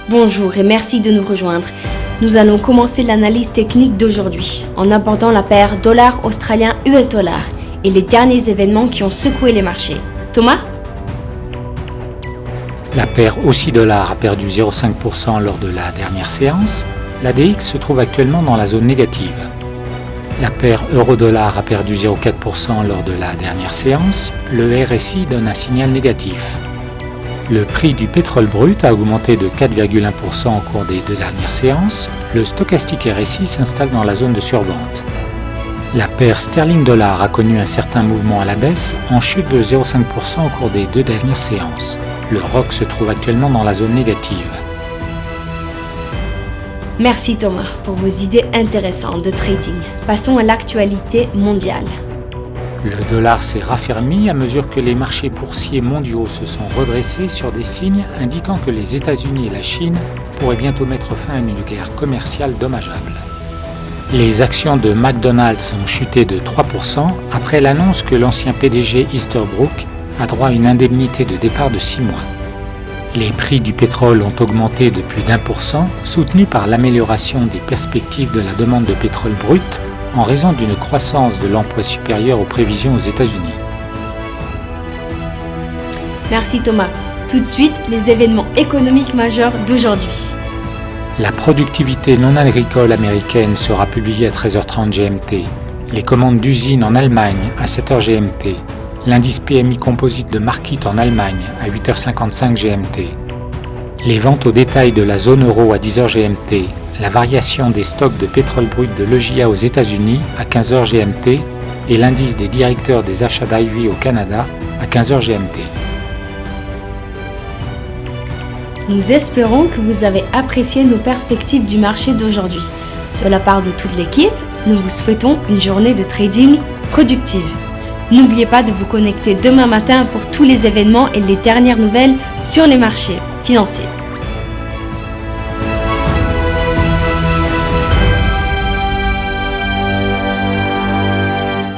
Bonjour et merci de nous rejoindre. Nous allons commencer l'analyse technique d'aujourd'hui en abordant la paire dollar australien US dollar et les derniers événements qui ont secoué les marchés. Thomas ? La paire Aussie-dollar a perdu 0,5% lors de la dernière séance. L'ADX se trouve actuellement dans la zone négative. La paire euro-dollar a perdu 0,4% lors de la dernière séance. Le RSI donne un signal négatif. Le prix du pétrole brut a augmenté de 4,1% au cours des deux dernières séances. Le stochastique RSI s'installe dans la zone de survente. La paire sterling-dollar a connu un certain mouvement à la baisse, en chute de 0,5% au cours des deux dernières séances. Le ROC se trouve actuellement dans la zone négative. Merci Thomas pour vos idées intéressantes de trading. Passons à l'actualité mondiale. Le dollar s'est raffermi à mesure que les marchés boursiers mondiaux se sont redressés sur des signes indiquant que les États-Unis et la Chine pourraient bientôt mettre fin à une guerre commerciale dommageable. Les actions de McDonald's ont chuté de 3% après l'annonce que l'ancien PDG Easterbrook a droit à une indemnité de départ de 6 mois. Les prix du pétrole ont augmenté de plus d'1%, soutenus par l'amélioration des perspectives de la demande de pétrole brut en raison d'une croissance de l'emploi supérieure aux prévisions aux États-Unis. Merci Thomas. Tout de suite, les événements économiques majeurs d'aujourd'hui. La productivité non agricole américaine sera publiée à 13h30 GMT. Les commandes d'usines en Allemagne à 7h GMT. L'indice PMI composite de Markit en Allemagne à 8h55 GMT. Les ventes au détail de la zone euro à 10h GMT. La variation des stocks de pétrole brut de l'EJA aux États-Unis à 15h GMT et l'indice des directeurs des achats d'Ivy au Canada à 15h GMT. Nous espérons que vous avez apprécié nos perspectives du marché d'aujourd'hui. De la part de toute l'équipe, nous vous souhaitons une journée de trading productive. N'oubliez pas de vous connecter demain matin pour tous les événements et les dernières nouvelles sur les marchés financiers.